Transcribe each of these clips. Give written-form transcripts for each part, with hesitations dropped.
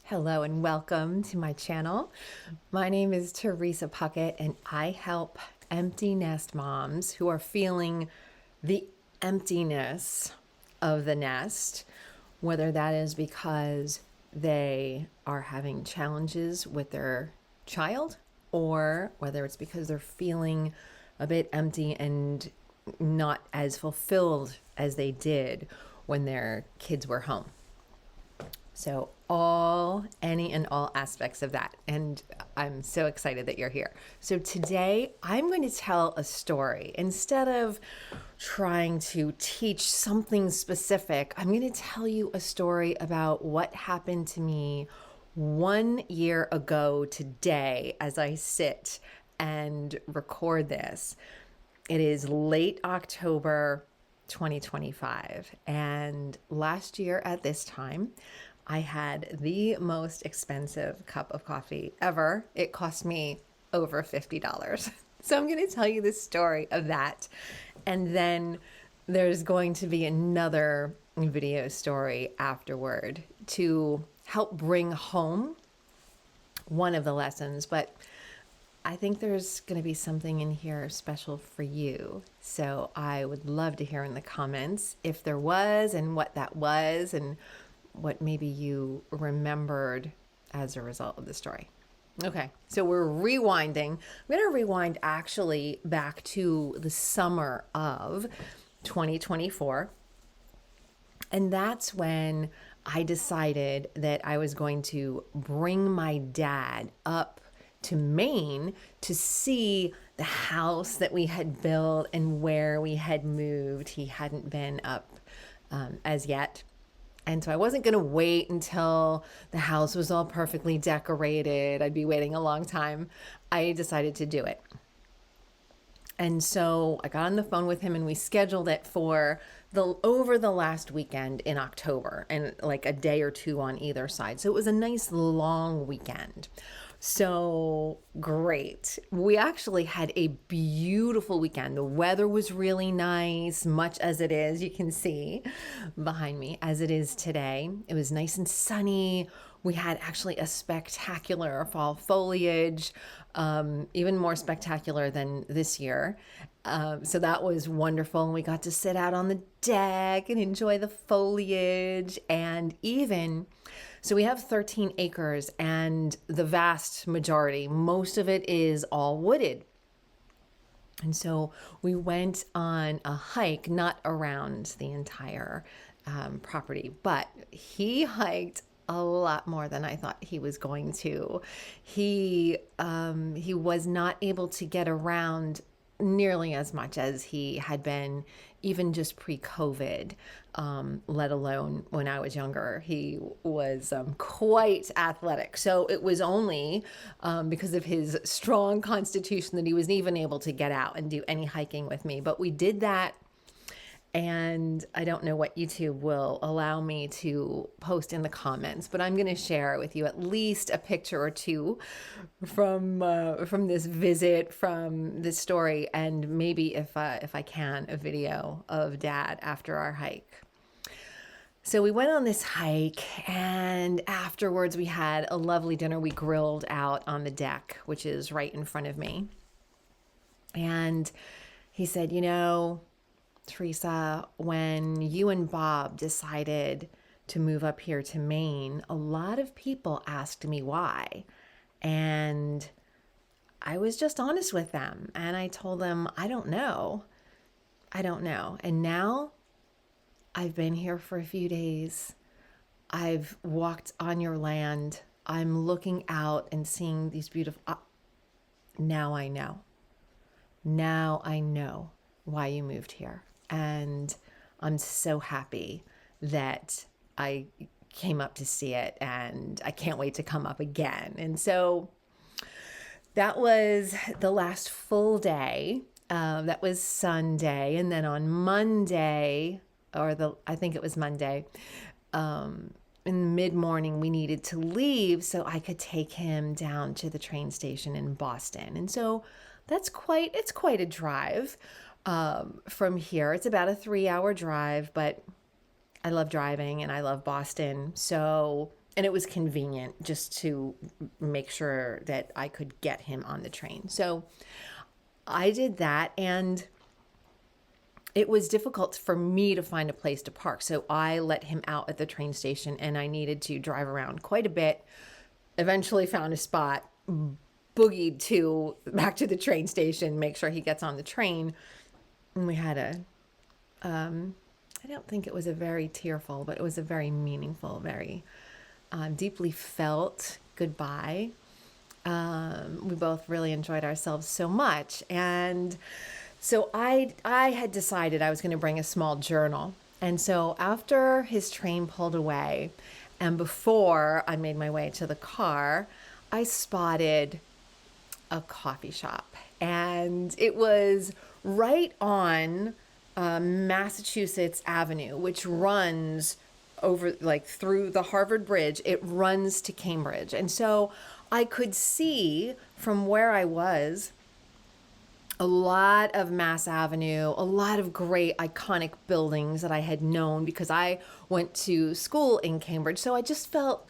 Hello and welcome to my channel. My name is Theresa Puckett and I help empty nest moms who are feeling the emptiness of the nest, whether that is because they are having challenges with their child or whether it's because they're feeling a bit empty and not as fulfilled as they did when their kids were home. So any and all aspects of that. And I'm so excited that you're here. So today I'm going to tell a story. Instead of trying to teach something specific, I'm going to tell you a story about what happened to me 1 year ago today as I sit and record this. It is late October 2025. And last year at this time, I had the most expensive cup of coffee ever. It cost me over $50. So I'm going to tell you the story of that. And then there's going to be another video story afterward to help bring home one of the lessons. But I think there's going to be something in here special for you. So I would love to hear in the comments if there was and what that was and what maybe you remembered as a result of the story. Okay, so we're rewinding. I'm going to rewind actually back to the summer of 2024. And that's when I decided that I was going to bring my dad up to Maine to see the house that we had built and where we had moved. He hadn't been up as yet. And so I wasn't going to wait until the house was all perfectly decorated. I'd be waiting a long time. I decided to do it. And so I got on the phone with him and we scheduled it for over the last weekend in October, and like a day or two on either side. So it was a nice long weekend. So great. We actually had a beautiful weekend. The weather was really nice, much as it is, you can see behind me, as it is today. It was nice and sunny. We had actually a spectacular fall foliage, even more spectacular than this year. So that was wonderful. And we got to sit out on the deck and enjoy the foliage. And so we have 13 acres, and the vast majority, most of it is all wooded. And so we went on a hike, not around the entire property, but he hiked a lot more than I thought he was going to. He was not able to get around nearly as much as he had been even just pre-COVID, let alone when I was younger. He was quite athletic. So it was only because of his strong constitution that he was even able to get out and do any hiking with me. But we did that. And I don't know what YouTube will allow me to post in the comments, but I'm going to share with you at least a picture or two from this visit, from this story, and maybe if I can, a video of Dad after our hike. So we went on this hike, and afterwards we had a lovely dinner. We grilled out on the deck, which is right in front of me. And he said, Theresa, when you and Bob decided to move up here to Maine, a lot of people asked me why. And I was just honest with them. And I told them, I don't know. And now I've been here for a few days. I've walked on your land. I'm looking out and seeing these beautiful... Now I know. Now I know why you moved here. And I'm so happy that I came up to see it, and I can't wait to come up again. And so that was the last full day. That was Sunday. And then on Monday, I think it was Monday, in mid-morning, we needed to leave so I could take him down to the train station in Boston. And so it's quite a drive. From here. It's about a 3-hour drive, but I love driving and I love Boston. So And it was convenient just to make sure that I could get him on the train. So I did that, and it was difficult for me to find a place to park. So I let him out at the train station, and I needed to drive around quite a bit. Eventually found a spot, boogied to back to the train station, make sure he gets on the train. And we had I don't think it was a very tearful, but it was a very meaningful, very deeply felt goodbye. We both really enjoyed ourselves so much. And so I had decided I was going to bring a small journal. And so after his train pulled away and before I made my way to the car, I spotted a coffee shop. And it was right on Massachusetts Avenue, which runs over like through the Harvard Bridge. It runs to Cambridge. And so I could see from where I was a lot of Mass Avenue, a lot of great iconic buildings that I had known because I went to school in Cambridge. So I just felt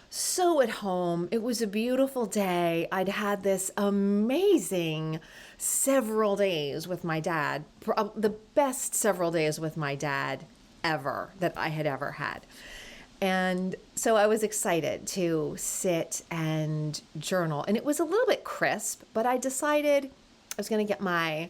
so at home. It was a beautiful day. I'd had this amazing several days with my dad, the best several days with my dad ever that I had ever had. And so I was excited to sit and journal. And it was a little bit crisp, but I decided I was going to get my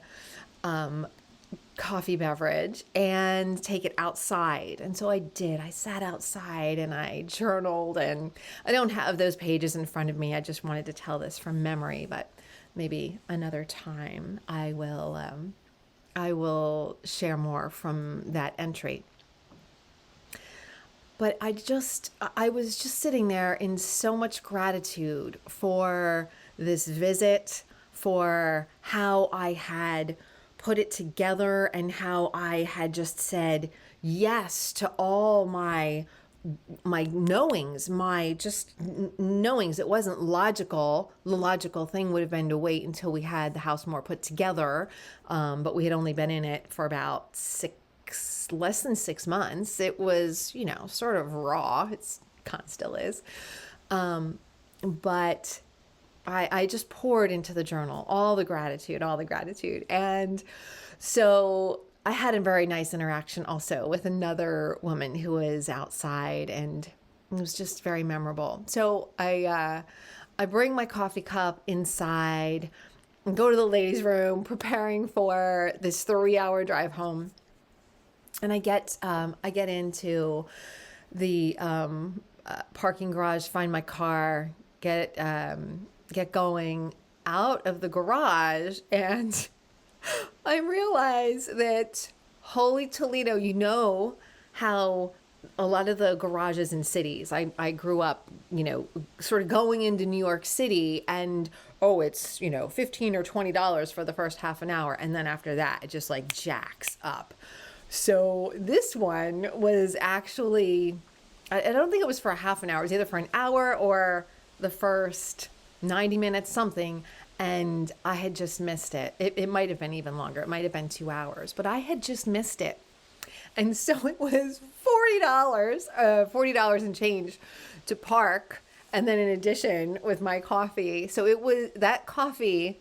coffee beverage and take it outside. And so I did. I sat outside and I journaled, and I don't have those pages in front of me. I just wanted to tell this from memory, but maybe another time I will share more from that entry. But I was just sitting there in so much gratitude for this visit, for how I had put it together and how I had just said yes to all my knowings, my just knowings. It wasn't logical. The logical thing would have been to wait until we had the house more put together. But we had only been in it for about less than 6 months. It was, sort of raw. Still is. But I just poured into the journal all the gratitude. And so I had a very nice interaction also with another woman who was outside, and it was just very memorable. So I bring my coffee cup inside and go to the ladies' room, preparing for this 3-hour drive home. And I get into the parking garage, find my car, get going out of the garage, and I realize that, holy Toledo, how a lot of the garages in cities, I grew up, sort of going into New York City, and it's, $15 or $20 for the first half an hour. And then after that, it just like jacks up. So this one was actually, I don't think it was for a half an hour. It was either for an hour or the first 90 minutes, something. And I had just missed it. It might have been even longer. It might have been 2 hours, but I had just missed it. And so it was $40 and change to park. And then in addition with my coffee. So that coffee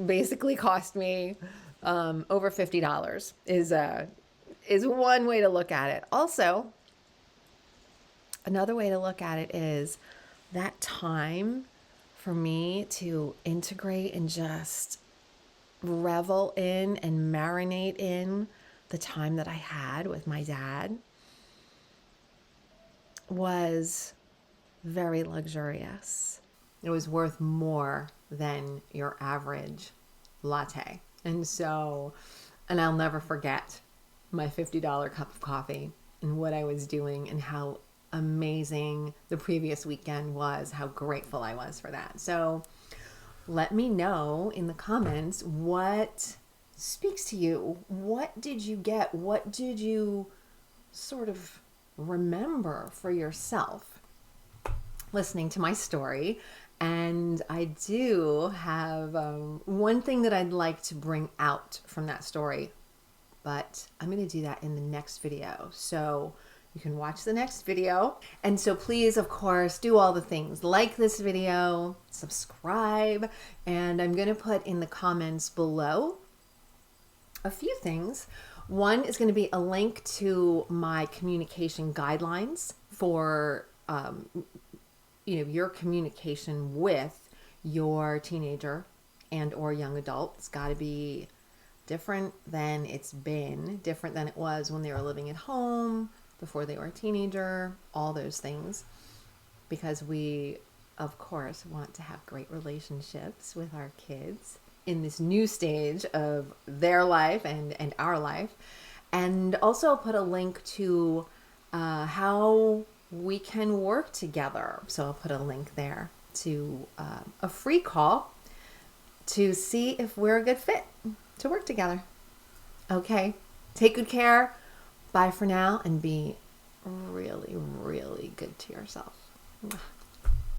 basically cost me over $50 is one way to look at it. Also, another way to look at it is that time for me to integrate and just revel in and marinate in the time that I had with my dad was very luxurious. It was worth more than your average latte. And I'll never forget my $50 cup of coffee and what I was doing and how amazing the previous weekend was, how grateful I was for that. So let me know in the comments what speaks to you. What did you get? What did you sort of remember for yourself listening to my story? And I do have one thing that I'd like to bring out from that story, but I'm going to do that in the next video. So you can watch the next video. And so please, of course, do all the things. Like this video, subscribe, and I'm going to put in the comments below a few things. One is going to be a link to my communication guidelines for your communication with your teenager and or young adult. It's got to be different than it's been, different than it was when they were living at home, before they were a teenager, all those things, because we, of course, want to have great relationships with our kids in this new stage of their life and our life. And also I'll put a link to how we can work together. So I'll put a link there to a free call to see if we're a good fit to work together. Okay, take good care. Bye for now, and be really, really good to yourself.